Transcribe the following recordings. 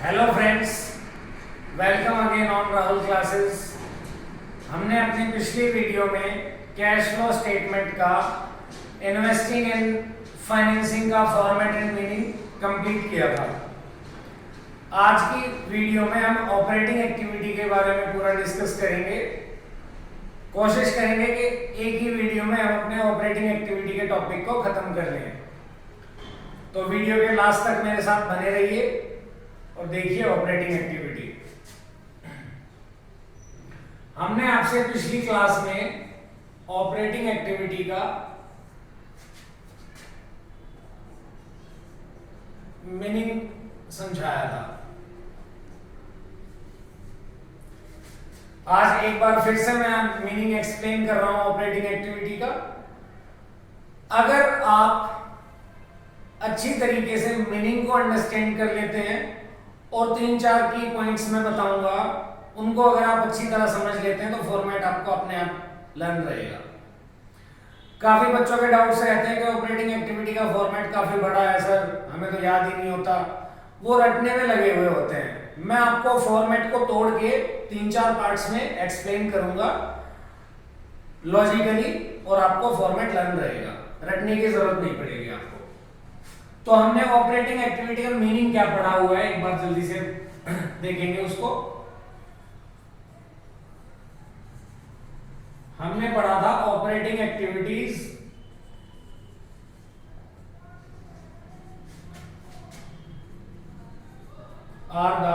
Hello friends, welcome again on Rahul classes. हमने अपनी पिछली वीडियो में कैश फ्लो स्टेटमेंट का इन्वेस्टिंग एंड फाइनेंसिंग का फॉर्मेट एंड मीनिंग कंप्लीट किया था। आज की वीडियो में हम ऑपरेटिंग एक्टिविटी के बारे में पूरा डिस्कस करेंगे। कोशिश करेंगे कि एक ही वीडियो में हम अपने ऑपरेटिंग एक्टिविटी के टॉपिक को खत्म कर लें। तो वीडियो के लास्ट तक मेरे साथ बने रहिए और देखिए ऑपरेटिंग एक्टिविटी। हमने आपसे पिछली क्लास में ऑपरेटिंग एक्टिविटी का मीनिंग समझाया था। आज एक बार फिर से मैं मीनिंग एक्सप्लेन कर रहा हूं ऑपरेटिंग एक्टिविटी का। अगर आप अच्छी तरीके से मीनिंग को अंडरस्टैंड कर लेते हैं और 3-4 की पॉइंट्स में बताऊंगा, उनको अगर आप अच्छी तरह समझ लेते हैं तो फॉर्मेट आपको अपने आप लर्न रहेगा। काफी बच्चों के डाउट्स रहते हैं कि ऑपरेटिंग एक्टिविटी का फॉर्मेट काफी बड़ा है सर, हमें तो याद ही नहीं होता। वो रटने में लगे हुए होते हैं। मैं आपको फॉर्मेट को तोड़ के 3-4 पार्ट्स में एक्सप्लेन करूंगा लॉजिकली, और आपको फॉर्मेट लर्न रहेगा, रटने की जरूरत नहीं पड़ेगी आपको। तो हमने ऑपरेटिंग एक्टिविटी का मीनिंग क्या पढ़ा हुआ है, एक बार जल्दी से देखेंगे उसको। हमने पढ़ा था operating activities are the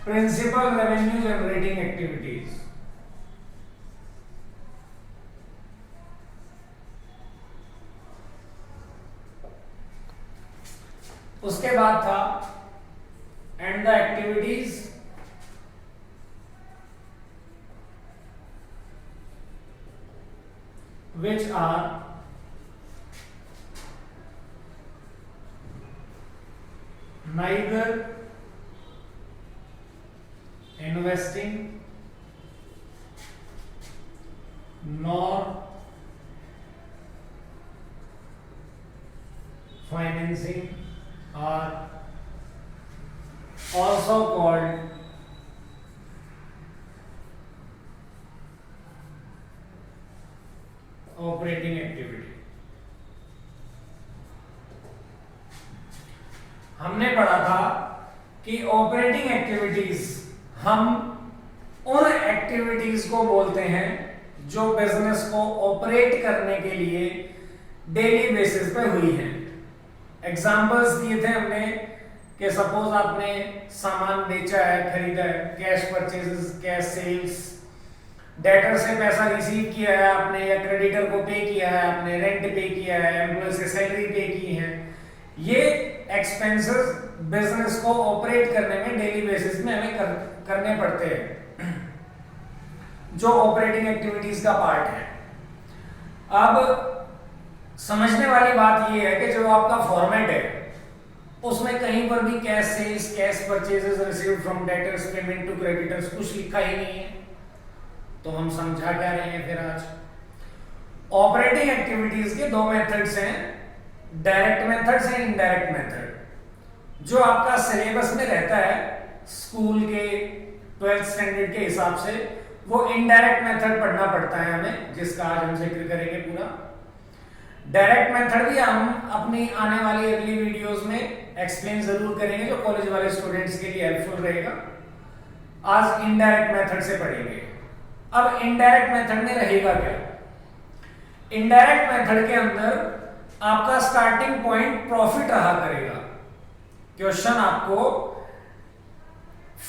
principal revenue generating activities. उसके बाद था and the activities which are neither investing nor financing are also called operating activity. हमने पढ़ा था कि ऑपरेटिंग एक्टिविटीज हम उन एक्टिविटीज को बोलते हैं जो बिजनेस को ऑपरेट करने के लिए डेली बेसिस पे हुई हैं। एग्जांपल्स दिए थे हमने कि सपोज आपने सामान बेचा है, खरीदा है, cash purchases, cash sales, debtor से पैसा रिसीव किया है आपने, या क्रेडिटर को पे किया है आपने, रेंट पे किया है, एम्प्लॉय से सैलरी पे की है। ये एक्सपेंसेस बिजनेस को ऑपरेट करने में डेली बेसिस में हमें करने पड़ते हैं, जो ऑपरेटिंग एक्टिविटीज का पार्ट है। अब समझने वाली बात ये है कि जो आपका फॉर्मेट है उसमें कहीं पर भी cash sales, cash purchases received from debtors, payment to creditors कुछ लिखा ही नहीं है। तो हम समझा क्या रहे हैं फिर आज? ऑपरेटिंग एक्टिविटीज के दो मेथड्स हैं, direct methods and indirect method. जो आपका सिलेबस में रहता है स्कूल के 12th स्टैंडर्ड के हिसाब से, वो इनडायरेक्ट मेथड पढ़ना पड़ता है हमें, जिसका आज हम जिक्र करेंगे पूरा। डायरेक्ट मेथड भी हम अपनी आने वाली अगली वीडियोस में एक्सप्लेन जरूर करेंगे, जो कॉलेज वाले स्टूडेंट्स के लिए हेल्पफुल रहेगा। आज इनडायरेक्ट मेथड से पढ़ेंगे। अब इनडायरेक्ट मेथड में रहेगा क्या? इनडायरेक्ट मेथड के अंदर आपका स्टार्टिंग पॉइंट प्रॉफिट रहा करेगा। क्वेश्चन आपको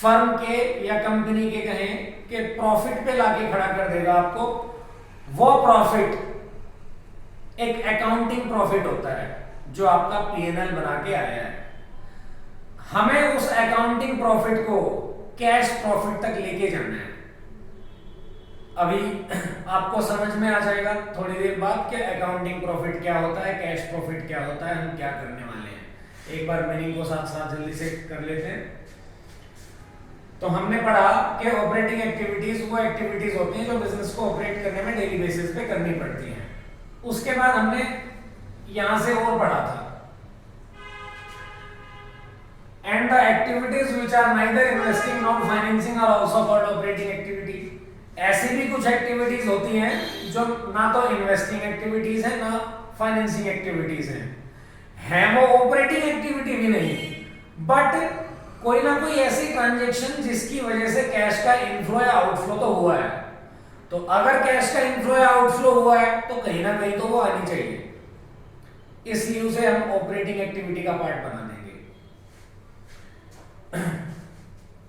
फर्म के या कंपनी के कहें कि प्रॉफिट पे लाके खड़ा कर देगा आपको। वो प्रॉफिट एक अकाउंटिंग प्रॉफिट होता है जो आपका पीएनएल बना के आया है। हमें उस अकाउंटिंग प्रॉफिट को कैश प्रॉफिट तक लेके जाना है। अभी आपको समझ में आ जाएगा थोड़ी देर बाद कि अकाउंटिंग प्रॉफिट क्या होता है, कैश प्रॉफिट क्या होता है, हम क्या करने वाले हैं। एक बार मीनिंग को साथ साथ जल्दी से कर लेते हैं। तो हमने पढ़ा कि ऑपरेटिंग एक्टिविटीज वो एक्टिविटीज होती हैं जो बिजनेस को ऑपरेट करने में डेली बेसिस पे करनी पड़ती हैं। उसके बाद हमने यहां से और पढ़ा था। And the activities which are neither investing not financing are also called operating activity. ऐसी भी कुछ एक्टिविटीज होती हैं जो ना तो इन्वेस्टिंग एक्टिविटीज है ना फाइनेंसिंग एक्टिविटीज है वो ऑपरेटिंग एक्टिविटी भी नहीं, बट कोई ना कोई ऐसी ट्रांजैक्शन जिसकी वजह से कैश का इनफ्लो या आउटफ्लो तो हुआ है। तो अगर कैश का इनफ्लो या आउटफ्लो हुआ है तो कहीं ना कहीं तो वो आनी चाहिए, इसलिए उसे हम ऑपरेटिंग एक्टिविटी का पार्ट बना देंगे।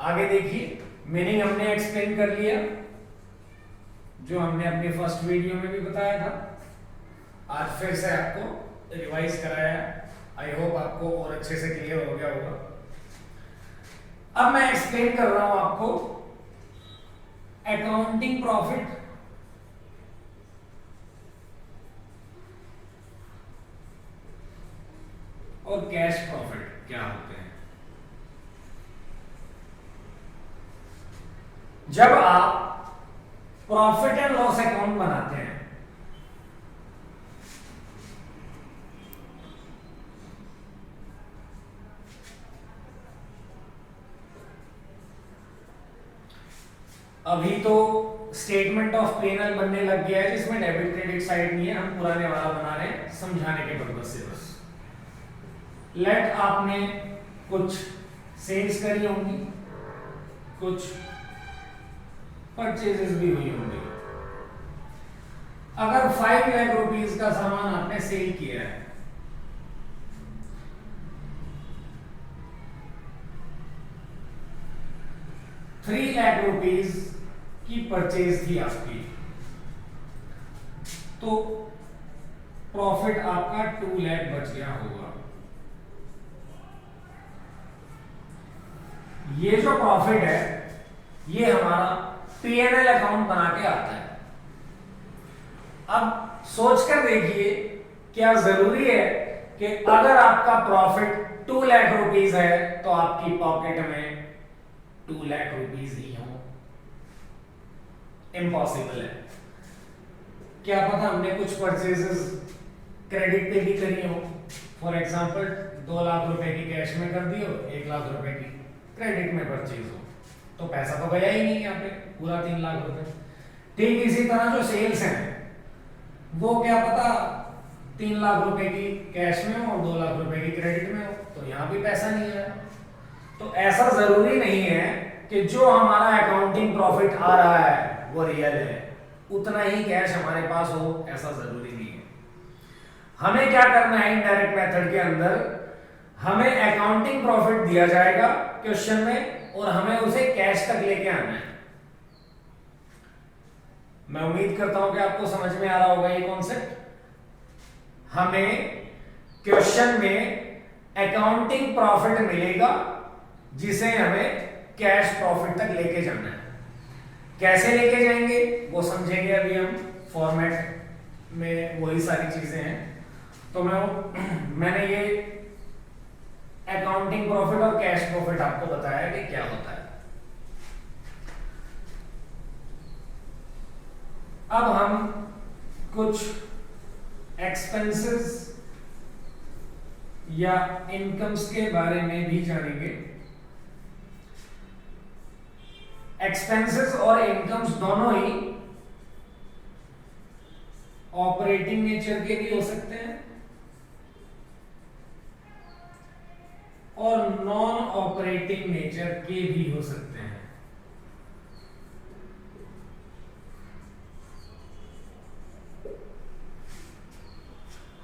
आगे देखिए, मीनिंग हमने एक्सप्लेन कर लिया जो हमने अपनी फर्स्ट वीडियो में भी बताया था। आज फिर से आपको रिवाइज कराया। आई होप आपको और अच्छे से क्लियर हो गया होगा। अब मैं एक्सप्लेन कर रहा हूं आपको अकाउंटिंग प्रॉफिट और कैश प्रॉफिट क्या होते हैं। जब आप प्रॉफिट एंड लॉस अकाउंट बनाते हैं अभी तो स्टेटमेंट ऑफ P&L बनने लग गया है जिसमें डेबिट क्रेडिट साइड नहीं है, हम पुराने वाला बना रहे हैं समझाने के पर्पज से बस। लेट आपने कुछ सेल्स करी होंगी, कुछ परचेजेस भी हुई होंगी। अगर 5 लाख रुपीस का सामान आपने सेल किया है, ₹3 लाख की परचेज थी आपकी, तो प्रॉफिट आपका 2 लाख बच गया होगा। ये जो प्रॉफिट है ये हमारा P&L अकाउंट बना के आता है। अब सोचकर देखिए, क्या जरूरी है कि अगर आपका प्रॉफिट 2 लाख रुपीस है तो आपकी पॉकेट में 2 लाख रुपीस ही हो? इम्पॉसिबल है। क्या पता हमने कुछ परचेजेस क्रेडिट पे भी करी हो। फॉर एग्जांपल 2 लाख रुपए की कैश में कर दी हो, 1 लाख रुपए की क्रेडिट में परचेज हो, तो पैसा तो गया ही नहीं यहाँ पे, पूरा 3 लाख रुपए। ठीक इसी तरह जो सेल्स हैं वो क्या पता 3 लाख रुपए की कैश में हो, 2 लाख रुपए की क्रेडिट में हो, तो यहाँ भी पैसा नहीं है। तो ऐसा जरूरी नहीं है कि जो हमारा अकाउंटिंग प्रॉफिट आ रहा है वो रियल है, उतना ही कैश हमारे पास हो, ऐसा जरूरी नहीं है। हमें क्या करना है, इनडायरेक्ट मेथड के अंदर हमें अकाउंटिंग प्रॉफिट दिया जाएगा क्वेश्चन में और हमें उसे कैश तक लेके आना है। मैं उम्मीद करता हूं कि आपको समझ में आ रहा होगा ये कॉन्सेप्ट। हमें क्वेश्चन में अकाउंटिंग प्रॉफिट मिलेगा जिसे हमें कैश प्रॉफिट तक लेके जाना है। कैसे लेके जाएंगे वो समझेंगे अभी हम, फॉर्मेट में वही सारी चीजें हैं। तो मैंने ये अकाउंटिंग प्रॉफिट और कैश प्रॉफिट आपको बताया कि क्या होता है। अब हम कुछ एक्सपेंसेस या इनकम्स के बारे में भी जानेंगे। एक्सपेंसेस और इनकम्स दोनों ही ऑपरेटिंग नेचर के भी हो सकते हैं और नॉन ऑपरेटिंग नेचर के भी हो सकते हैं।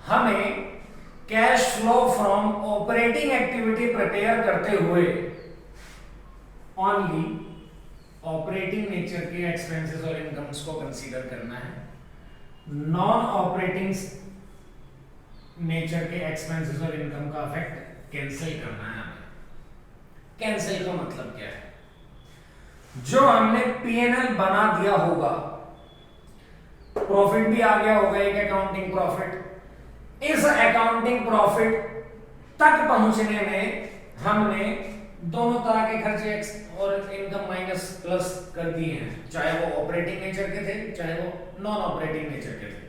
हमें cash flow from operating activity prepare करते हुए ओनली ऑपरेटिंग नेचर के एक्सपेंसेस और इनकम्स को कंसीडर करना है। नॉन ऑपरेटिंग नेचर के एक्सपेंसेस और इनकम का इफेक्ट कैंसिल करना है हमें। कैंसिल का मतलब क्या है? जो हमने P&L बना दिया होगा, प्रॉफिट भी आ गया होगा एक अकाउंटिंग प्रॉफिट, इस अकाउंटिंग प्रॉफिट तक पहुंचने में हमने दोनों तरह के खर्चे और इनकम माइनस प्लस कर दिए हैं, चाहे वो ऑपरेटिंग नेचर के थे चाहे वो नॉन ऑपरेटिंग नेचर के थे।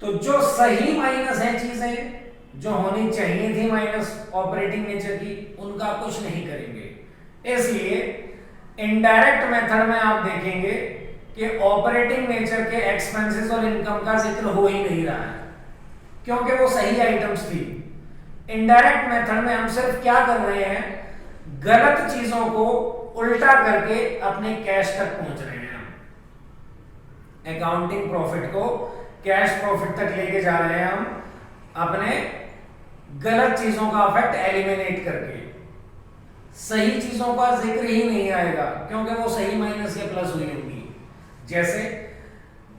तो जो सही माइनस है चीजें जो होनी चाहिए थी माइनस ऑपरेटिंग नेचर की, उनका कुछ नहीं करेंगे। इसलिए इनडायरेक्ट मेथड में आप देखेंगे कि ऑपरेटिंग नेचर के एक्सपेंसेस और इनकम का जिक्र हो ही नहीं रहा है, क्योंकि वो सही आइटम्स थी। इनडायरेक्ट मेथड में हम सिर्फ क्या कर रहे हैं, गलत चीजों को उल्टा करके अपने कैश तक पहुंच रहे हैं। हम अकाउंटिंग प्रॉफिट को कैश प्रॉफिट तक लेके जा रहे हैं, हम अपने गलत चीजों का इफेक्ट एलिमिनेट करके। सही चीजों का जिक्र ही नहीं आएगा, क्योंकि वो सही माइनस या प्लस हुई होगी। जैसे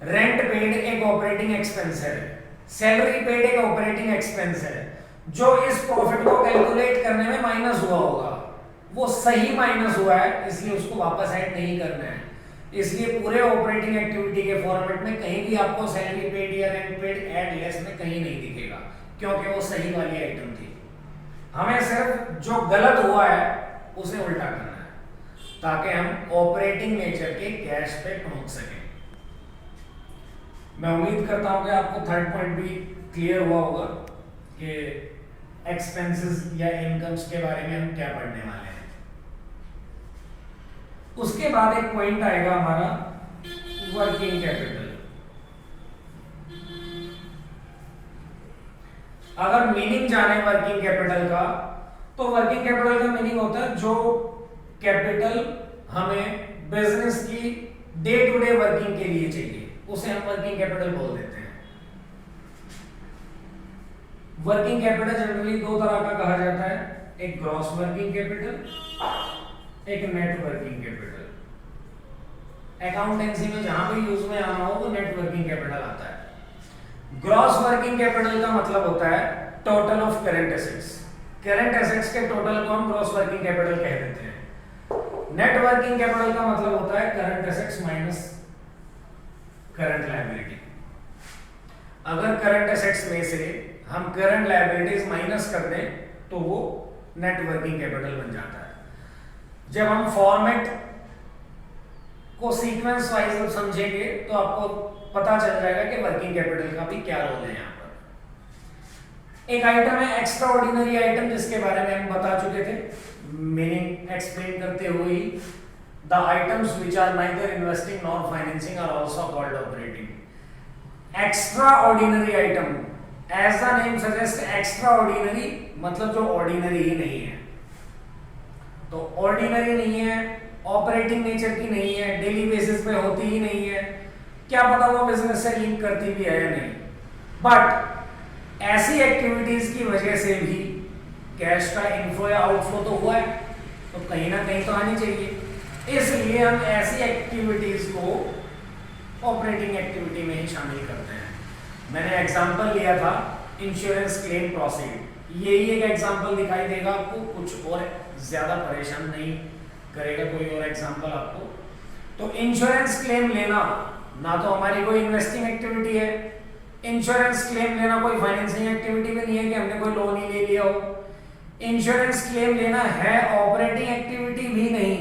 रेंट पेड एक ऑपरेटिंग एक्सपेंस है, सैलरी पेड एक ऑपरेटिंग एक्सपेंस है, जो इस प्रॉफिट को कैलकुलेट करने में माइनस हुआ होगा, वो सही माइनस हुआ है, इसलिए उसको वापस ऐड नहीं करना है। इसलिए पूरे ऑपरेटिंग एक्टिविटी के फॉर्मेट में कहीं भी आपको सैलरी पेड या रेंट पेड ऐड लेस में कहीं नहीं दिखेगा, क्योंकि वो सही वाली आइटम थी। हमें सिर्फ जो गलत हुआ है उसे उल्टा करना है, ताकि हम ऑपरेटिंग नेचर के कैश पे पहुंच सकें। मैं उम्मीद करता हूं कि आपको थर्ड पॉइंट भी क्लियर हुआ होगा कि एक्सपेंसेस या इनकम्स के बारे में हम क्या पढ़ने वाले हैं। उसके बाद एक पॉइंट आएगा हमारा वर्किंग कैपिटल। अगर मीनिंग जाने वर्किंग कैपिटल का, तो वर्किंग कैपिटल का मीनिंग होता है जो कैपिटल हमें बिजनेस की डे टू डे वर्किंग के लिए चाहिए, उसे हम वर्किंग कैपिटल बोल देते हैं। वर्किंग कैपिटल जनरली दो तरह का कहा जाता है, एक ग्रॉस वर्किंग कैपिटल, एक नेट वर्किंग कैपिटल। अकाउंटेंसी में जहां भी यूज में आना हो वो नेट वर्किंग कैपिटल आता है। ग्रॉस वर्किंग कैपिटल का मतलब होता है total of current assets. Current assets के टोटल को हम ग्रॉस वर्किंग कैपिटल कह देते हैं। नेट वर्किंग कैपिटल का मतलब होता है current assets minus current liability. अगर करंट एसेट्स में से हम करंट लायबिलिटीज माइनस कर दें तो वो नेट वर्किंग कैपिटल बन जाता है। जब हम फॉर्मेट को सीक्वेंस वाइज समझेंगे तो आपको पता चल जाएगा कि वर्किंग कैपिटल का भी क्या रोल है। यहाँ पर एक आइटम है एक्स्ट्रा ऑर्डिनरी आइटम, जिसके बारे में हम बता चुके थे मीनिंग एक्सप्लेन करते हुए ही। The items which are neither investing nor financing are also called operating. Extraordinary item, as the name suggest, extraordinary मतलब जो ऑर्डिनरी ही नहीं है। तो ऑर्डिनरी नहीं है, ऑपरेटिंग नेचर की नहीं है, डेली बेसिस पे होती ही नहीं है, क्या पता वो बिजनेस से लिंक करती भी है या नहीं, बट ऐसी एक्टिविटीज की वजह से भी कैश का इनफ्लो या आउटफ्लो तो हुआ है, तो कहीं ना कहीं तो आनी चाहिए। इसलिए हम ऐसी एक्टिविटीज को ऑपरेटिंग एक्टिविटी में ही शामिल करते हैं। मैंने एग्जांपल लिया था इंश्योरेंस क्लेम प्रोसीड, यही एक एग्जांपल दिखाई देगा आपको, कुछ और ज्यादा परेशान नहीं करेगा कोई और एग्जांपल आपको। तो इंश्योरेंस क्लेम लेना ना तो हमारी कोई इन्वेस्टिंग एक्टिविटी है, इंश्योरेंस क्लेम लेना कोई फाइनेंसिंग एक्टिविटी भी नहीं है कि हमने कोई लोन ही ले लिया हो। इंश्योरेंस क्लेम लेना है ऑपरेटिंग एक्टिविटी भी नहीं,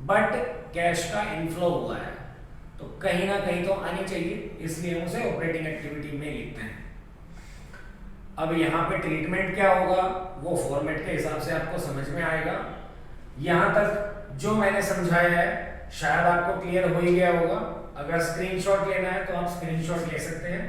बट कैश का इनफ्लो हुआ है, तो कहीं ना कहीं तो आनी चाहिए, इसलिए हम उसे ऑपरेटिंग एक्टिविटी में लिखते हैं। अब यहाँ पे ट्रीटमेंट क्या होगा वो फॉर्मेट के हिसाब से आपको समझ में आएगा। यहाँ तक जो मैंने समझाया है शायद आपको क्लियर हो ही गया होगा। अगर स्क्रीनशॉट लेना है तो आप स्क्रीनशॉट ले सकते हैं।